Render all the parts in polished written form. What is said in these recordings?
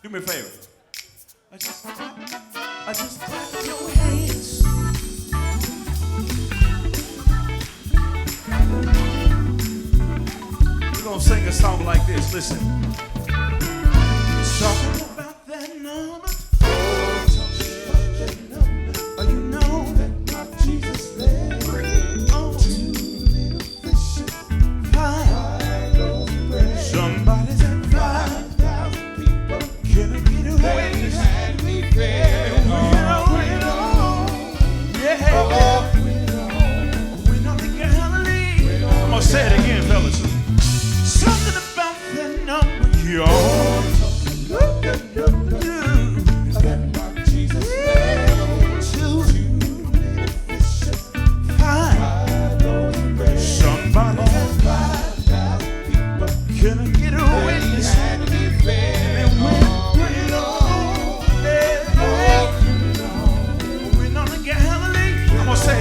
Do me a favor. I just clap your hands. We're gonna sing a song like this. Listen. Talking about that number. Oh, you know that my Jesus led. Oh, 2 little fish, 5 loaves of bread. Somebody said 5,000 people. Can I get a witness? And we fed. And went on. Yeah. Went on to Galilee. I'm gonna say it again, fellas. Something about that number, y'all.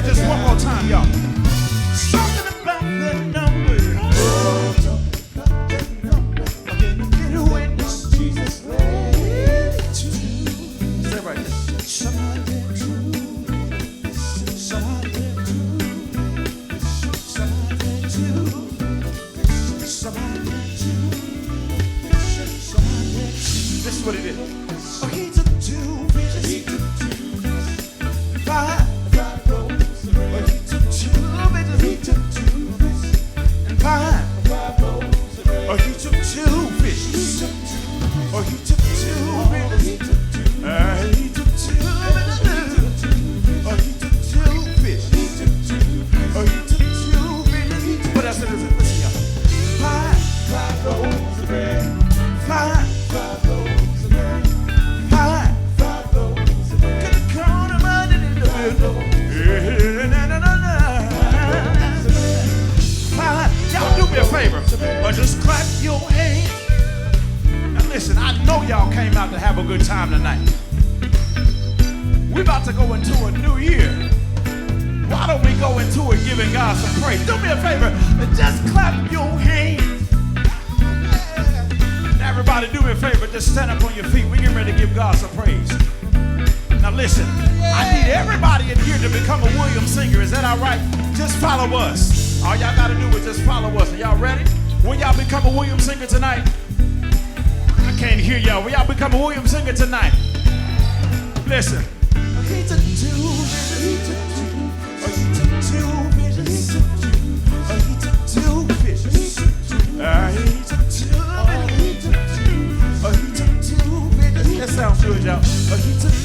Just one more time, y'all. Something about that number. Can you get a witness? Jesus led to. Say it right there. Somebody to. Somebody to. Somebody to. Somebody to. This is what he did. Oh, he took 2 fishes. He took 2. 5. He took 2 fish and 5. Or he took 2 fish. Or he took 2 fish. He took 2. He took 2. Or he took 2 fish. He took 2. Or he took 2 fish. What else is it? Listen, y'all. 5 loaves of bread. 5 loaves of bread. 5 loaves of bread. Could have called him out in the middle. Y'all do me a favor, but just clap your hands. Now listen, I know y'all came out to have a good time tonight. We're about to go into a new year. Why don't we go into it giving God some praise? Do me a favor, and just clap your hands. Now everybody do me a favor, just stand up on your feet. We're getting ready to give God some praise. Now listen, I need everybody in here to become a Williams singer. Is that all right? Just follow us. All y'all got to do is just follow us. Are y'all ready? When y'all become a Williams singer tonight? I can't hear y'all. Will y'all become a Williams singer tonight? Listen. He took 2. He took 2. Or he took 2 fishes. He took 2. Or he took 2 fishes. He took 2. He took 2. Or he took 2 fishes. That sounds good, y'all. Or he took 2.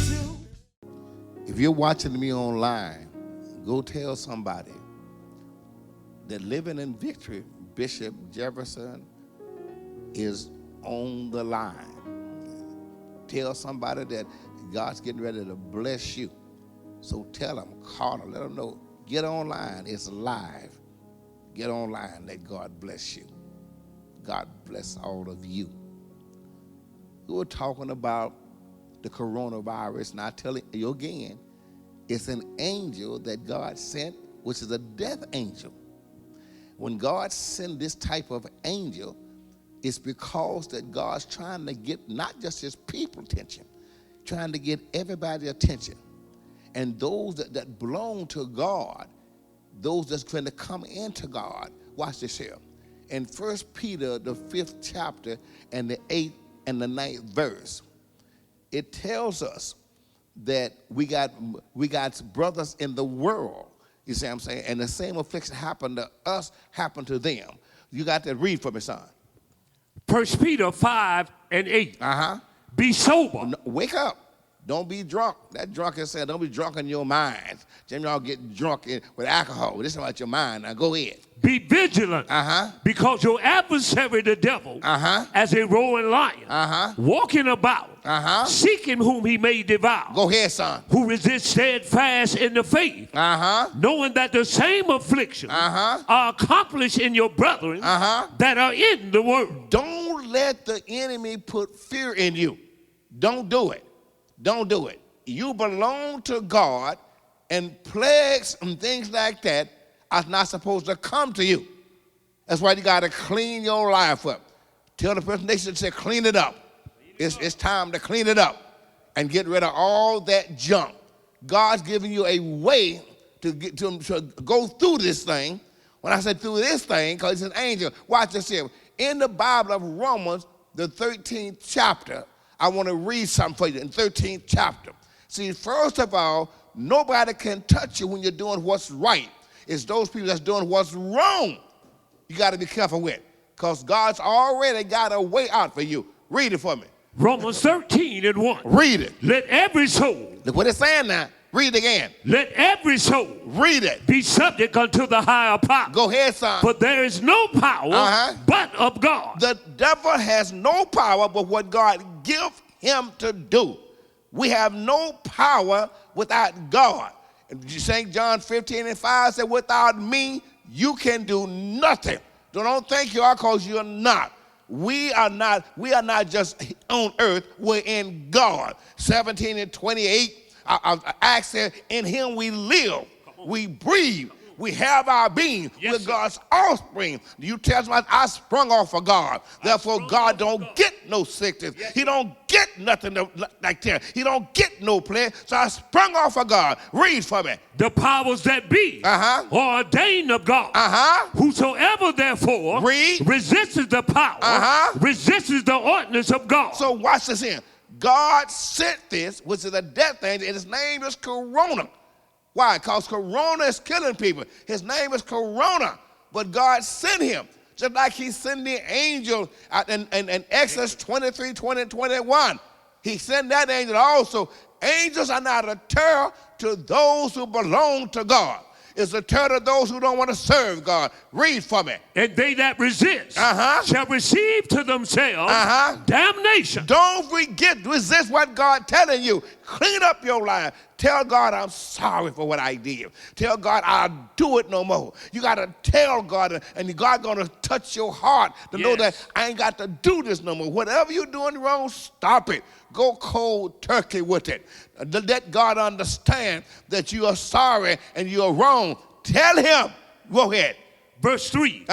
If you're watching me online, go tell somebody that living in victory, Bishop Jefferson is on the line. Tell somebody that God's getting ready to bless you. So tell them, call them, let them know. Get online, it's live. Get online, let God bless you. God bless all of you. We were talking about the coronavirus, and I tell you again, it's an angel that God sent, which is a death angel. When God sends this type of angel, it's because that God's trying to get not just his people attention, trying to get everybody's attention. And those that belong to God, those that's going to come into God, watch this here. In 1 Peter, the 5th chapter, and the 8th and the 9th verse, it tells us that we got brothers in the world. You see what I'm saying? And the same affliction happened to us, happened to them. You got to read for me, son. 1 Peter 5 and 8. Be sober. No, wake up. Don't be drunk. That drunk is saying, don't be drunk in your mind. Some of y'all get drunk with alcohol. This is about your mind. Now go ahead. Be vigilant. Because your adversary, the devil, as a roaring lion, walking about, seeking whom he may devour. Go ahead, son. Who resists steadfast in the faith, knowing that the same afflictions are accomplished in your brethren that are in the world. Don't let the enemy put fear in you. Don't do it. Don't do it. You belong to God, and plagues and things like that are not supposed to come to you. That's why you got to clean your life up. Tell the person next to you, say, clean it up. It's time to clean it up and get rid of all that junk. God's giving you a way to go through this thing. When I say through this thing, because it's an angel, watch this here. In the Bible of Romans, the 13th chapter, I want to read something for you in 13th chapter. See, first of all, nobody can touch you when you're doing what's right. It's those people that's doing what's wrong you got to be careful with, because God's already got a way out for you. Read it for me. Romans 13:1. Read it. Let every soul. Look what it's saying now. Read it again. Let every soul. Read it. Be subject unto the higher power. Go ahead, son. For there is no power but of God. The devil has no power but what God gives him to do. We have no power without God. St. John 15:5 said, without me, you can do nothing. Don't think you are, because you're not. We are not just on earth, we're in God. 17:28, Acts said, in him we live, we breathe, we have our being. We're God's offspring. You tell me, I sprung off of God. Therefore, God don't get no sickness. He don't get nothing like that. He don't get no plague. So I sprung off of God. Read for me. The powers that be are ordained of God. Whosoever therefore resists the power, resists the ordinance of God. So watch this here. God sent this, which is a death angel, and his name is Corona. Why? Because Corona is killing people. His name is Corona, but God sent him. Just like he sent the angel in Exodus 23:20-21. He sent that angel also. Angels are not a terror to those who belong to God. It's a terror to those who don't want to serve God. Read for me. And they that resist shall receive to themselves damnation. Don't forget, resist what God telling you. Clean up your life. Tell God, I'm sorry for what I did. Tell God, I'll do it no more. You got to tell God, and God going to touch your heart to know that I ain't got to do this no more. Whatever you're doing wrong, stop it. Go cold turkey with it. Let God understand that you are sorry and you are wrong. Tell him. Go ahead. Verse 3.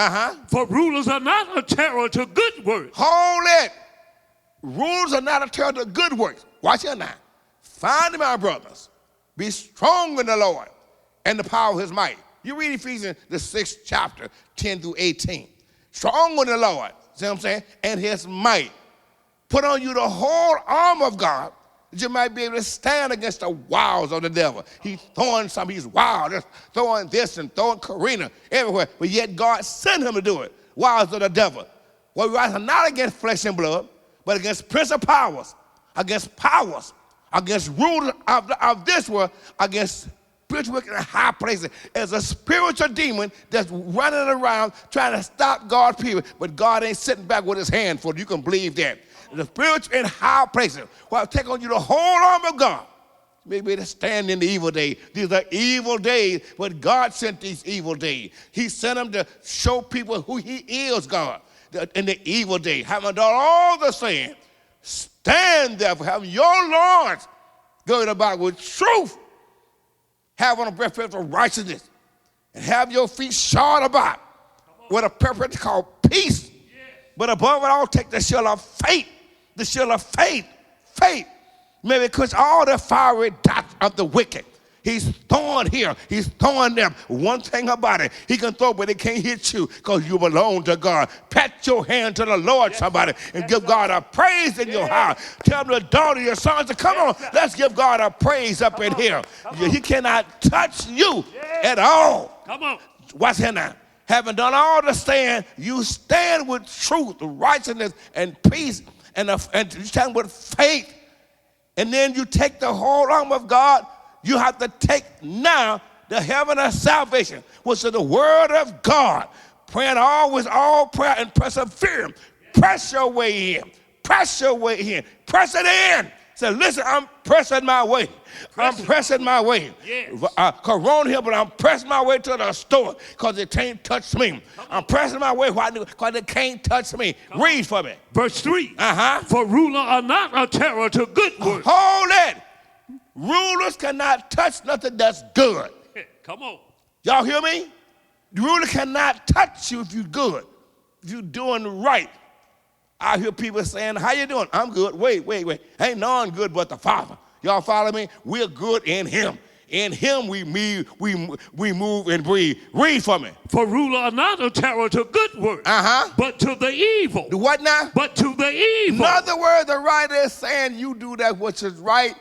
For rulers are not a terror to good works. Hold it. Rulers are not a terror to good works. Watch it now. Finally, my brothers, be strong in the Lord and the power of his might. You read Ephesians, the 6th chapter, 10-18. Strong in the Lord, see what I'm saying, and his might. Put on you the whole armor of God, that you might be able to stand against the wiles of the devil. He's throwing something, he's wild, just throwing this and throwing Karina everywhere, but yet God sent him to do it. Wiles of the devil. Well, we wrestle not against flesh and blood, but against principalities, against powers, against rulers of this world, against spiritual in high places. As a spiritual demon that's running around trying to stop God's people, but God ain't sitting back with his hand for it. You can believe that. The spiritual in high places, well, take on you the whole armor of God. Maybe to stand in the evil day. These are evil days, but God sent these evil days. He sent them to show people who he is, God, in the evil day. Having done all the same, stand therefore, having your Lord girded about with truth, have on a breastplate of righteousness, and have your feet shod about with a purpose called peace. But above it all, take the shield of faith. The shield of faith. Faith. Maybe quench all the fiery dots of the wicked. He's throwing here. He's throwing there. One thing about it, he can throw, but he can't hit you because you belong to God. Pat your hand to the Lord, somebody, and give God a praise in your heart. Tell the daughter, your sons, to come on, let's give God a praise up in here. He cannot touch you at all. Come on. Watch here now. Having done all to stand, you stand with truth, righteousness, and peace, and you stand with faith. And then you take the whole armor of God. You have to take now the helmet of salvation, which is the word of God. Praying always, all prayer and persevering. Press your way in. Press your way in. Press it in. Say, listen, I'm pressing my way. I'm pressing my way. Corona here, but I'm pressing my way to the store because it can't touch me. I'm pressing my way because it can't touch me. Read for me. Verse 3. For rulers are not a terror to good works. Hold it. Rulers cannot touch nothing that's good. Come on. Y'all hear me? The ruler cannot touch you if you're good, if you're doing right. I hear people saying, how you doing? I'm good. Wait. Ain't none good but the Father. Y'all follow me? We're good in him. In him we move and breathe. Read for me. For rule are not a terror to good works, but to the evil. Do what now? But to the evil. In other words, the writer is saying you do that which is right,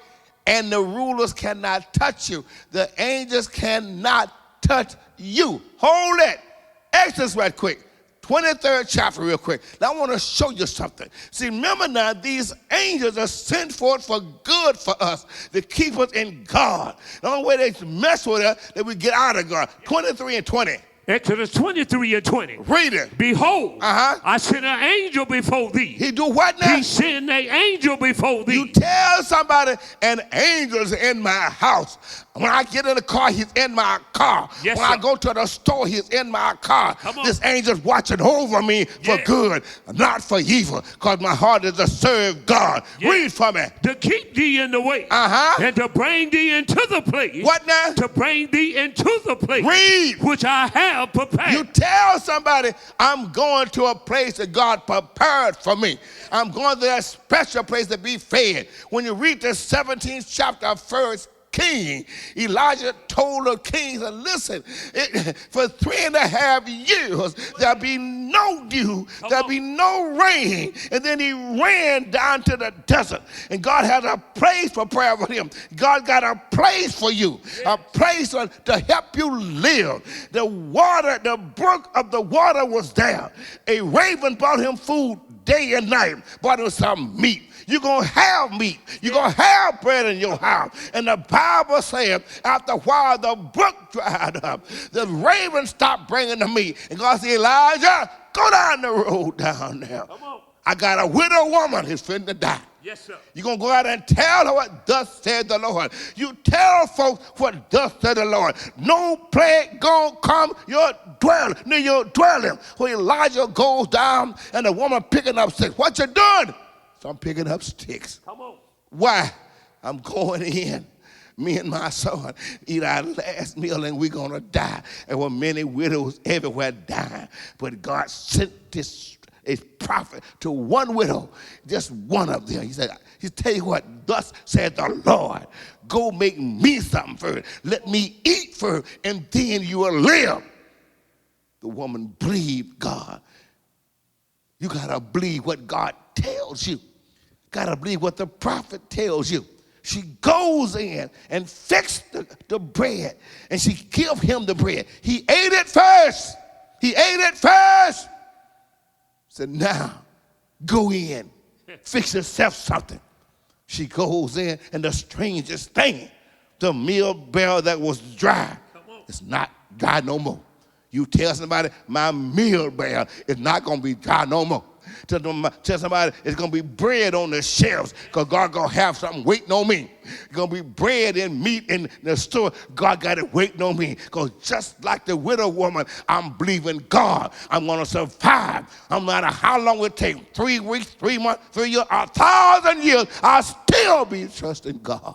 and the rulers cannot touch you. The angels cannot touch you. Hold it. Exodus right quick. 23rd chapter real quick. Now I want to show you something. See, remember now, these angels are sent forth for good for us, to keep us in God. The only way they mess with us, that we get out of God. 23 and 20. Exodus 23 and 20. Read it. Behold, I sent an angel before thee. He do what now? He sent an angel before thee. You tell somebody an angel's in my house. When I get in the car, he's in my car. Yes, when I go to the store, he's in my car. This angel's watching over me for good, not for evil, because my heart is to serve God. Read for me. To keep thee in the way, and to bring thee into the place. What now? To bring thee into the place. Read. Which I have prepared. You tell somebody, I'm going to a place that God prepared for me. I'm going to that special place to be fed. When you read the 17th chapter of 1st King, Elijah told the king, listen, for 3.5 years, there'll be no dew, there'll be no rain. And then he ran down to the desert. And God had a place for prayer for him. God got a place for you, a place to help you live. The water, the brook of the water was there. A raven brought him food day and night, brought him some meat. You're going to have meat. You're going to have bread in your house. And the Bible says, after a while, the brook dried up. The raven stopped bringing the meat. And God said, Elijah, go down the road down there. I got a widow woman who's finna die. Yes, sir. You're going to go out and tell her what thus said the Lord. You tell folks what thus said the Lord. No plague going to come near your dwelling. When Elijah goes down and the woman picking up sticks. What you doing? So I'm picking up sticks. Come on. Why? I'm going in. Me and my son eat our last meal and we're going to die. And were many widows everywhere dying. But God sent a prophet to one widow, just one of them. He said, tell you what, thus said the Lord, go make me something first. Let me eat first, and then you will live. The woman believed God. You got to believe what God tells you. Got to believe what the prophet tells you. She goes in and fixed the bread, and she give him the bread. He ate it first. Said, now, go in, fix yourself something. She goes in, and the strangest thing, the meal barrel that was dry, it's not dry no more. You tell somebody, my meal barrel is not going to be dry no more. Tell somebody it's going to be bread on the shelves because God going to have something waiting on me. It's going to be bread and meat in the store. God got it waiting on me because just like the widow woman, I'm believing God. I'm going to survive. No matter how long it takes, 3 weeks, 3 months, 3 years, 1,000 years, I'll still be trusting God.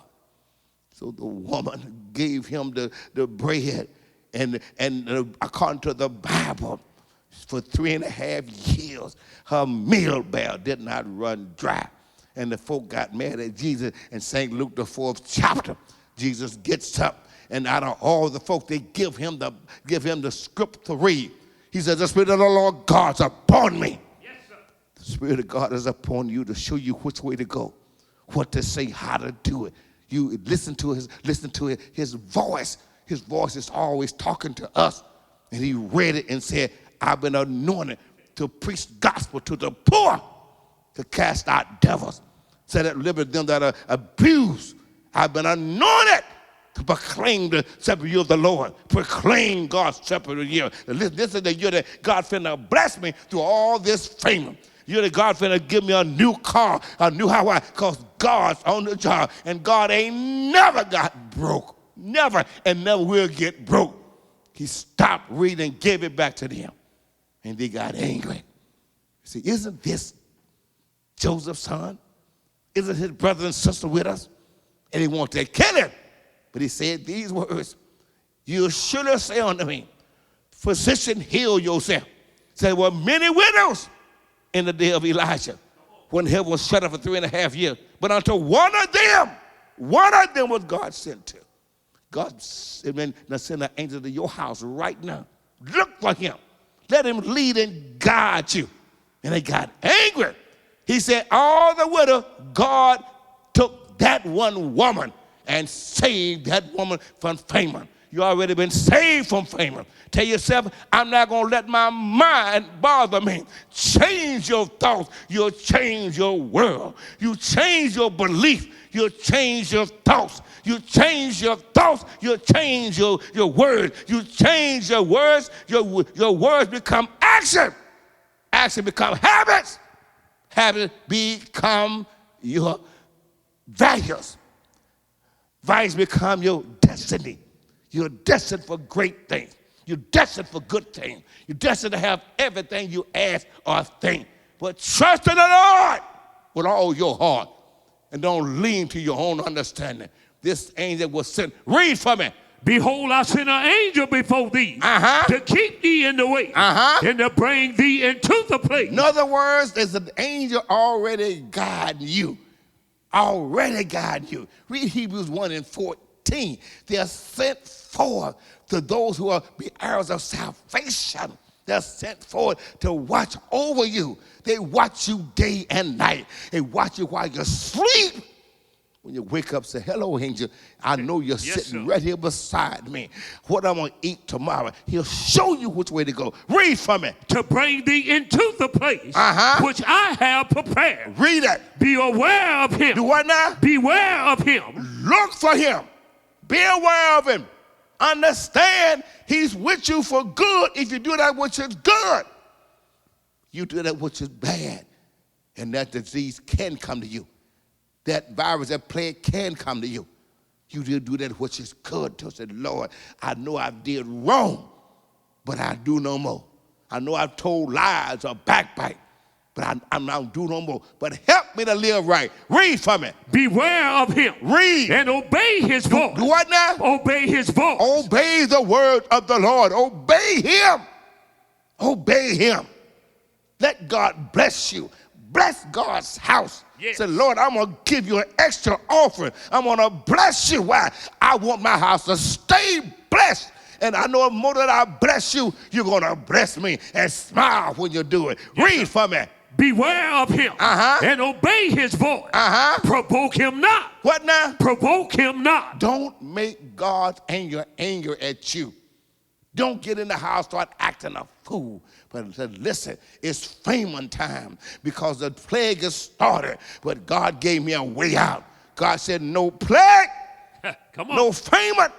So the woman gave him the bread and according to the Bible, for 3.5 years, her meal barrel did not run dry. And the folk got mad at Jesus and St. Luke, the 4th chapter. Jesus gets up, and out of all the folk, they give him the script to read. He says, the Spirit of the Lord God's upon me. Yes, sir. The Spirit of God is upon you to show you which way to go, what to say, how to do it. You listen to his voice. His voice is always talking to us. And he read it and said, I've been anointed to preach gospel to the poor, to cast out devils, set at liberty them that are abused. I've been anointed to proclaim the 7th year of the Lord, proclaim God's 7th year. This is the year that God finna bless me through all this fame. You're that God finna give me a new car, a new Hawaii, because God's on the job, and God ain't never got broke, never, and never will get broke. He stopped reading and gave it back to them. And they got angry. See, isn't this Joseph's son? Isn't his brother and sister with us? And he wanted to kill him. But he said these words, you should have said unto me, physician, heal yourself. Said, well, many widows in the day of Elijah, when heaven was shut up for 3.5 years. But until one of them was God sent to. God said, now send an angel to your house right now. Look for him. Let him lead and guide you. And they got angry. He said, all the widow, God took that one woman and saved that woman from famine. You already been saved from famine. Tell yourself, I'm not going to let my mind bother me. Change your thoughts. You'll change your world. You change your belief. You'll change your thoughts. You change your thoughts. You'll change your words. You change your words. Your words become action. Action become habits. Habits become your values. Values become your destiny. You're destined for great things. You're destined for good things. You're destined to have everything you ask or think. But trust in the Lord with all your heart. And don't lean to your own understanding. This angel was sent. Read for me. Behold, I send an angel before thee to keep thee in the way and to bring thee into the place. In other words, there's an angel already guiding you. Already guiding you. Read Hebrews 1:14. They are sent forth to those who are the heirs of salvation. They're sent forth to watch over you. They watch you day and night. They watch you while you sleep. When you wake up, say, hello, angel. I know you're sitting right here beside me. What I'm going to eat tomorrow. He'll show you which way to go. Read for me. To bring thee into the place which I have prepared. Read it. Be aware of him. Do what now? Beware of him. Look for him. Be aware of him. Understand he's with you for good if you do that which is good. You do that which is bad, and that disease can come to you. That virus, that plague can come to you. You do that which is good. To say, Lord, I know I did wrong, but I do no more. I know I've told lies or backbite, but I'm not do no more. But help me to live right. Read for me. Beware of him. Read. And obey his voice. Do what now? Obey his voice. Obey the word of the Lord. Obey him. Obey him. Let God bless you. Bless God's house. Yes. Say, Lord, I'm going to give you an extra offering. I'm going to bless you. Why? I want my house to stay blessed. And I know more that I bless you, you're going to bless me and smile when you do it. Yes, read for me. Beware of him and obey his voice. Provoke him not. What now? Provoke him not. Don't make God's anger at you. Don't get in the house, start acting a fool. But listen, it's famine time because the plague has started. But God gave me a way out. God said, no plague, come on. No famine,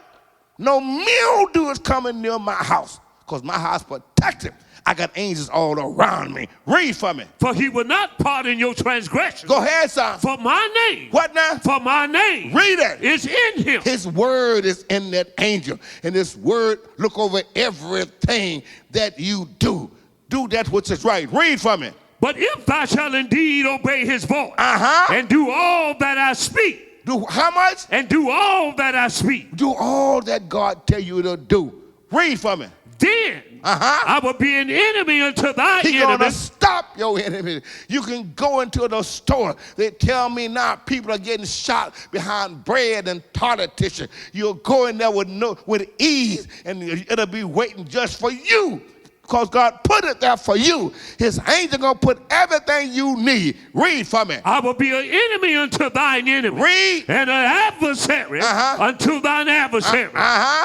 no mildew is coming near my house because my house protected. I got angels all around me. Read for me. For he will not pardon your transgression. Go ahead, son. For my name. What now? For my name. Read it. Is in him. His word is in that angel. And his word look over everything that you do. Do that which is right. Read for me. But if thou shalt indeed obey his voice and do all that I speak. Do how much? And do all that I speak. Do all that God tell you to do. Read for me. Then I will be an enemy unto thy enemies. He's going to stop your enemy. You can go into the store. They tell me now people are getting shot behind bread and toilet tissue. You'll go in there with ease, and it'll be waiting just for you. Because God put it there for you. His angel going to put everything you need. Read for me. I will be an enemy unto thine enemy. Read. And an adversary unto thine adversary.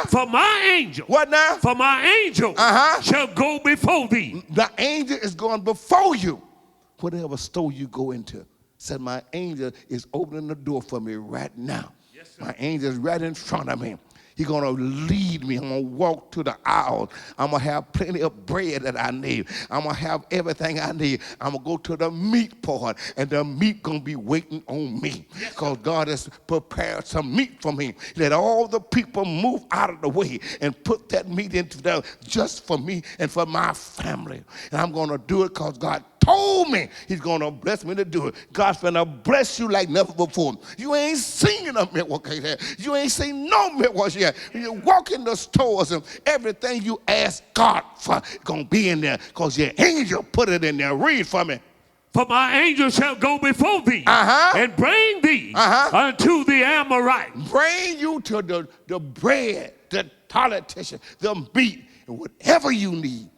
For my angel. What now? For my angel shall go before thee. The angel is going before you. Whatever store you go into. Said my angel is opening the door for me right now. Yes, sir. My angel is right in front of me. He's going to lead me. I'm going to walk to the aisle. I'm going to have plenty of bread that I need. I'm going to have everything I need. I'm going to go to the meat part, and the meat going to be waiting on me because God has prepared some meat for me. Let all the people move out of the way and put that meat into there just for me and for my family. And I'm going to do it because God told me he's going to bless me to do it. God's going to bless you like never before. You ain't seen a milk yet. You ain't seen no milk yet. You walk in the stores and everything you ask God for is going to be in there because your angel put it in there. Read for me. For my angel shall go before thee and bring thee unto the Amorites. Bring you to the bread, the politician, the meat, and whatever you need,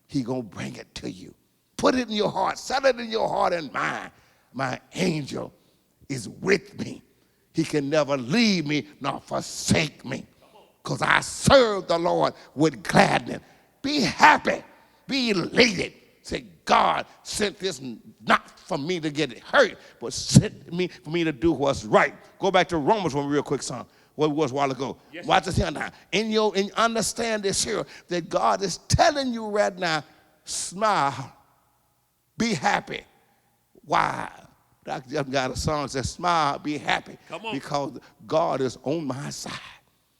he gonna bring it to you. Put it in your heart, set it in your heart and mind. My angel is with me. He can never leave me nor forsake me, because I serve the Lord with gladness. Be happy, be elated. Say, God sent this not for me to get hurt, but sent me for me to do what's right. Go back to Romans one real quick, son. What it was a while ago. Yes, watch this here now. And understand this here, that God is telling you right now, smile, be happy. Why? Dr. Jeff got a song that says, smile, be happy. Come on. Because God is on my side.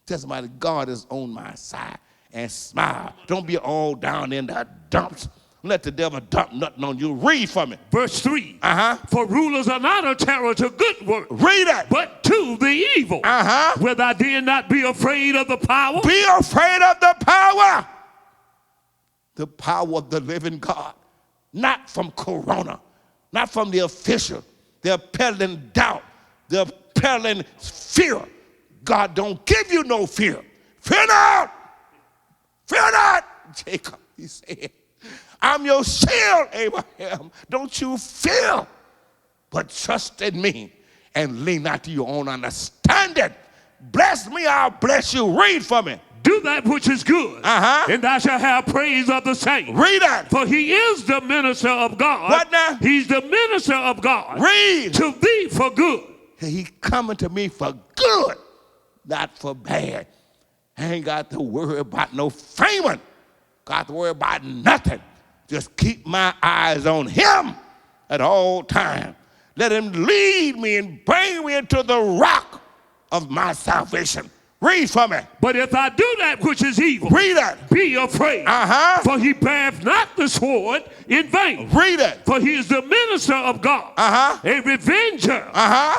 Tell somebody, God is on my side. And smile. Don't be all down in the dumps. Let the devil dump nothing on you. Read from it. Verse 3. For rulers are not a terror to good work. Read it. But to the evil. Where thou did not be afraid of the power. Be afraid of the power. The power of the living God. Not from Corona. Not from the official. They're peddling doubt. They're peddling fear. God don't give you no fear. Fear not. Fear not. Jacob, he said, I'm your shield, Abraham. Don't you fear, but trust in me and lean not to your own understanding. Bless me, I'll bless you. Read for me. Do that which is good, and thou shalt have praise of the saints. Read that. For he is the minister of God. What now? He's the minister of God. Read. To thee for good. He coming to me for good, not for bad. I ain't got to worry about no famine. Got to worry about nothing. Just keep my eyes on him at all times. Let him lead me and bring me into the rock of my salvation. Read for me. But if I do that which is evil, read that. Be afraid. For he beareth not the sword in vain. Read it. For he is the minister of God, a revenger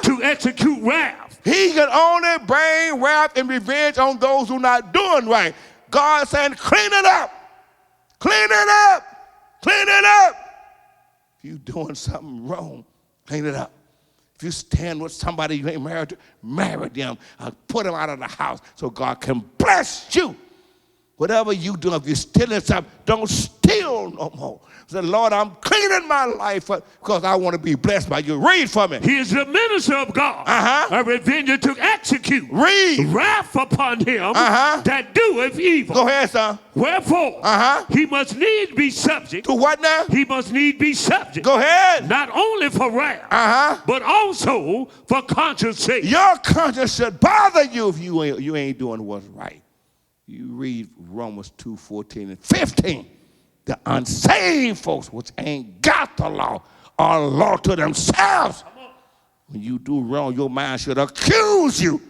to execute wrath. He can only bring wrath and revenge on those who are not doing right. God saying, clean it up. Clean it up. Clean it up. If you're doing something wrong, clean it up. If you stand with somebody you ain't married to, marry them. Put them out of the house so God can bless you. Whatever you do, if you're stealing something, don't steal no more. Say, Lord, I'm cleaning my life up because I want to be blessed by you. Read for me. He is the minister of God, a revenger to execute wrath upon him that doeth evil. Go ahead, son. Wherefore, he must needs be subject. To what now? He must needs be subject. Go ahead. Not only for wrath, but also for conscience sake. Your conscience should bother you if you ain't doing what's right. You read Romans 2:14 and 15. The unsaved folks, which ain't got the law, are a law to themselves. When you do wrong, your mind should accuse you.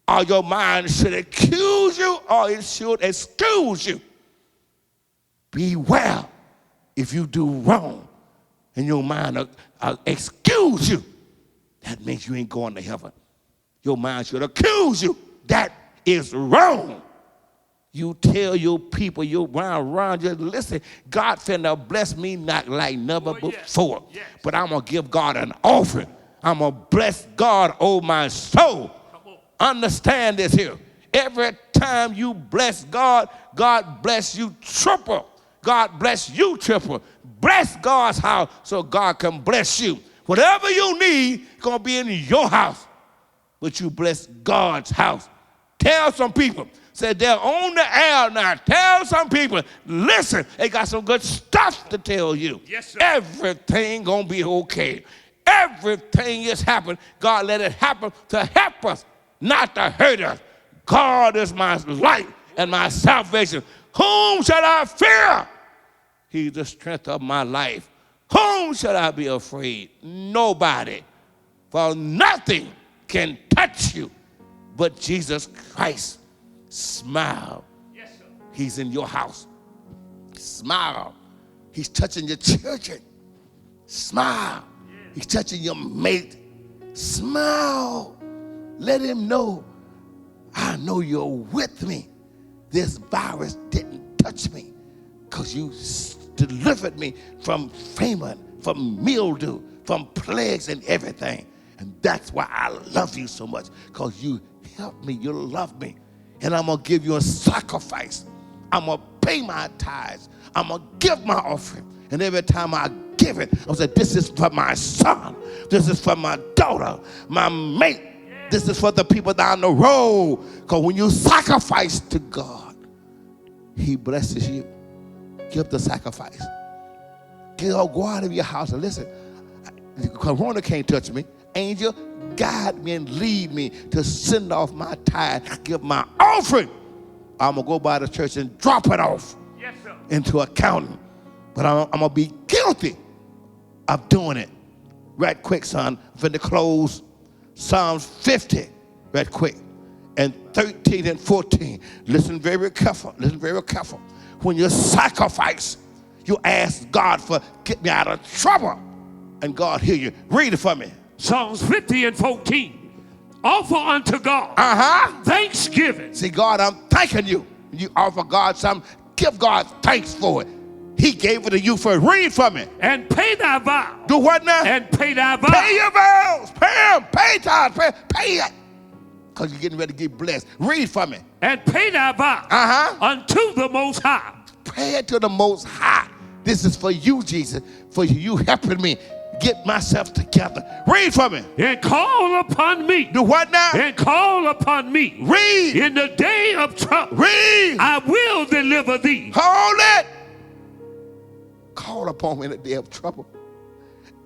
Or your mind should accuse you, or it should excuse you. Beware if you do wrong and your mind excuse you. That means you ain't going to heaven. Your mind should accuse you. That is wrong. You tell your people, you round, just listen, God finna bless me not like never before. Yes. But I'm going to give God an offering. I'm going to bless God, oh my soul. Understand this here. Every time you bless God, God bless you triple. God bless you triple. Bless God's house so God can bless you. Whatever you need, going to be in your house. But you bless God's house. Tell some people. Said they're on the air now. Tell some people, listen, they got some good stuff to tell you. Yes, sir. Everything gonna be okay. Everything is happening. God let it happen to help us, not to hurt us. God is my light and my salvation. Whom shall I fear? He's the strength of my life. Whom shall I be afraid? Nobody. For nothing can touch you but Jesus Christ. Smile. Yes, sir. He's in your house. Smile. He's touching your children. Smile. Yeah. He's touching your mate. Smile. Let him know, I know you're with me. This virus didn't touch me because you delivered me from famine, from mildew, from plagues and everything. And that's why I love you so much, because you help me, you love me. And I'm going to give you a sacrifice. I'm going to pay my tithes. I'm going to give my offering. And every time I give it, I say, this is for my son. This is for my daughter, my mate. This is for the people down the road. Because when you sacrifice to God, he blesses you. Give the sacrifice. Go out of your house and listen. Corona can't touch me. Angel, guide me and lead me to send off my tithe, give my offering. I'm going to go by the church and drop it off into accounting. But I'm going to be guilty of doing it. Right quick, son. I'm finna close Psalms 50 right quick. And 13 and 14. Listen very careful. Listen very careful. When you sacrifice, you ask God for, get me out of trouble. And God hear you. Read it for me. Psalms 50 and 14. Offer unto God thanksgiving. See, God, I'm thanking you. You offer God something, give God thanks for it. He gave it to you for it. Read for me. And pay thy vows. Do what now? And pay thy vows. Pay your vows. Pay them. Pay tithes. Pay it. Because you're getting ready to get blessed. Read for me. And pay thy vows unto the Most High. Pay it to the Most High. This is for you, Jesus. For you helping me get myself together. Read for me. And call upon me. Do what now? And call upon me. Read. In the day of trouble. Read. I will deliver thee. Hold it. Call upon me in the day of trouble.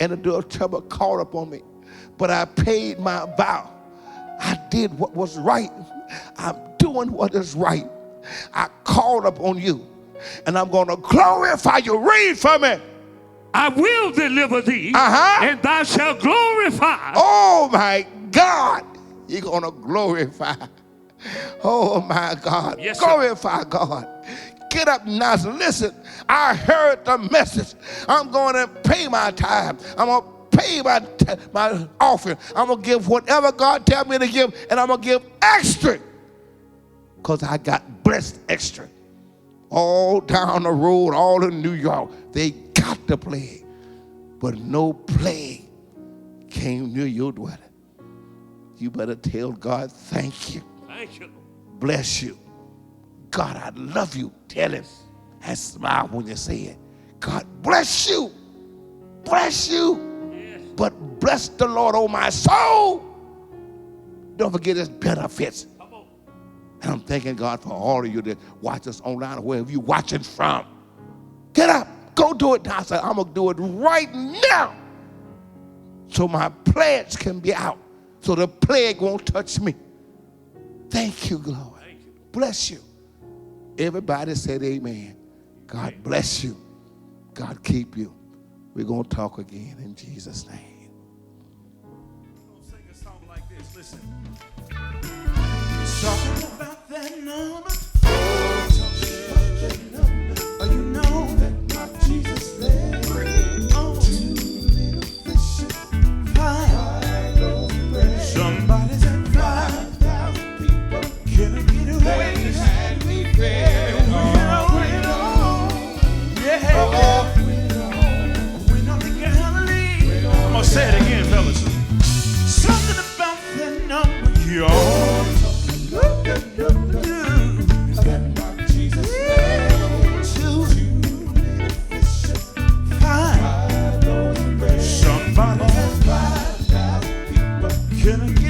In the day of trouble, call upon me. But I paid my vow. I did what was right. I'm doing what is right. I called upon you. And I'm going to glorify you. Read for me. I will deliver thee, and thou shalt glorify. Oh, my God. You're going to glorify. Oh, my God. Yes, glorify God. Get up now. Listen, I heard the message. I'm going to pay my tithe. I'm going to pay my offering. I'm going to give whatever God tells me to give, and I'm going to give extra because I got blessed extra. All down the road, all in New York, they got the plague, but no plague came near your dwelling. You better tell God, thank you. Thank you. Bless you. God, I love you. Tell him. And smile when you say it. God, bless you. Bless you. Yes. But bless the Lord, oh my soul. Don't forget his benefits. And I'm thanking God for all of you that watch us online or wherever you're watching from. Get up. Go do it now. I said, I'm going to do it right now so my pledge can be out, so the plague won't touch me. Thank you, Lord. Thank you. Bless you. Everybody said amen. God bless you. God keep you. We're going to talk again in Jesus' name. We're going to sing a song like this. Listen. Talking about that number. Talking about that number. Oh, you know that my Jesus led on 2 little fishes, 5 loaves of bread. Somebody said 5,000 people couldn't get away. They had me fed. Went on the Galilee. I'm going to say it again, fellas. Something about that number, y'all. Somebody had 5,000 people. Can I get